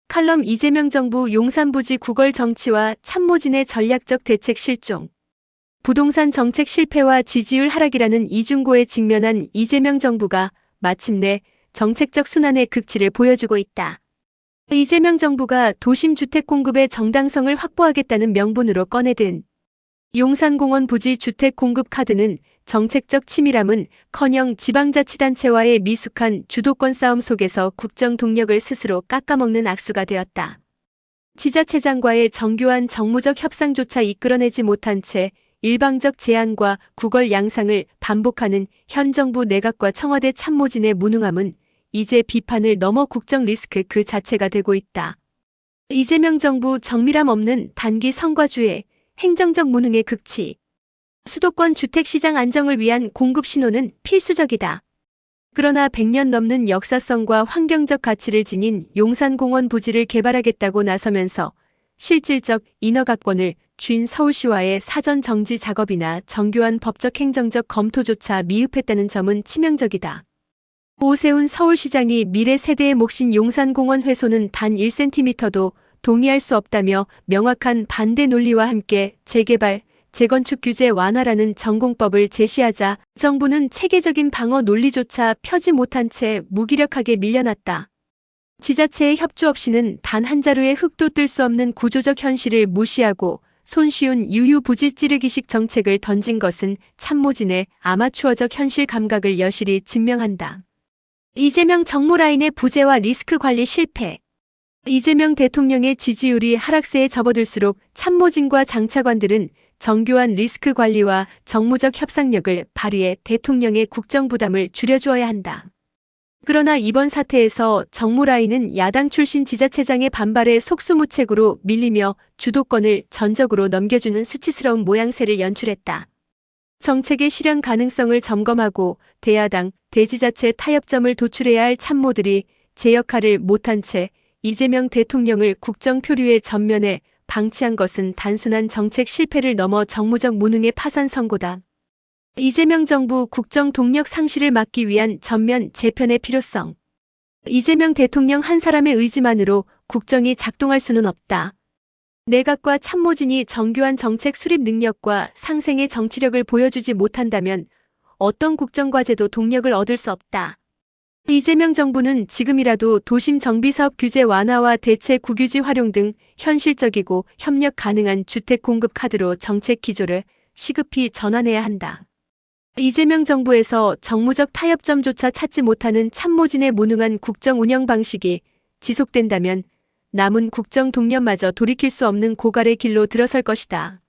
칼럼 이재명 정부 용산부지 구걸 정치와 참모진의 전략적 대책 실종. 부동산 정책 실패와 지지율 하락이라는 이중고에 직면한 이재명 정부가 마침내 정책적 순환의 극치를 보여주고 있다. 이재명 정부가 도심 주택 공급의 정당성을 확보하겠다는 명분으로 꺼내든 용산공원 부지 주택 공급 카드는 정책적 치밀함은 커녕 지방자치단체와의 미숙한 주도권 싸움 속에서 국정 동력을 스스로 깎아먹는 악수가 되었다. 지자체장과의 정교한 정무적 협상조차 이끌어내지 못한 채 일방적 제안과 구걸 양상을 반복하는 현 정부 내각과 청와대 참모진의 무능함은 이제 비판을 넘어 국정 리스크 그 자체가 되고 있다. 이재명 정부 정밀함 없는 단기 성과주의, 행정적 무능의 극치. 수도권 주택시장 안정을 위한 공급 신호는 필수적이다. 그러나 100년 넘는 역사성과 환경적 가치를 지닌 용산공원 부지를 개발하겠다고 나서면서 실질적 인허가권을 쥔 서울시와의 사전 정지 작업이나 정교한 법적 행정적 검토조차 미흡했다는 점은 치명적이다. 오세훈 서울시장이 미래 세대의 몫인 용산공원 훼손은 단 1cm도 동의할 수 없다며 명확한 반대 논리와 함께 재개발, 재건축 규제 완화라는 전공법을 제시하자 정부는 체계적인 방어 논리조차 펴지 못한 채 무기력하게 밀려났다. 지자체의 협조 없이는 단 한 자루의 흙도 뜰 수 없는 구조적 현실을 무시하고 손쉬운 유휴부지 찌르기식 정책을 던진 것은 참모진의 아마추어적 현실 감각을 여실히 증명한다. 이재명 정무 라인의 부재와 리스크 관리 실패. 이재명 대통령의 지지율이 하락세에 접어들수록 참모진과 장차관들은 정교한 리스크 관리와 정무적 협상력을 발휘해 대통령의 국정 부담을 줄여주어야 한다. 그러나 이번 사태에서 정무 라인은 야당 출신 지자체장의 반발에 속수무책으로 밀리며 주도권을 전적으로 넘겨주는 수치스러운 모양새를 연출했다. 정책의 실현 가능성을 점검하고 대야당, 대지자체 타협점을 도출해야 할 참모들이 제 역할을 못한 채 이재명 대통령을 국정 표류의 전면에 방치한 것은 단순한 정책 실패를 넘어 정무적 무능의 파산 선고다. 이재명 정부 국정 동력 상실을 막기 위한 전면 재편의 필요성. 이재명 대통령 한 사람의 의지만으로 국정이 작동할 수는 없다. 내각과 참모진이 정교한 정책 수립 능력과 상생의 정치력을 보여주지 못한다면 어떤 국정과제도 동력을 얻을 수 없다. 이재명 정부는 지금이라도 도심 정비사업 규제 완화와 대체 국유지 활용 등 현실적이고 협력 가능한 주택 공급 카드로 정책 기조를 시급히 전환해야 한다. 이재명 정부에서 정무적 타협점조차 찾지 못하는 참모진의 무능한 국정 운영 방식이 지속된다면 남은 국정 동력마저 돌이킬 수 없는 고갈의 길로 들어설 것이다.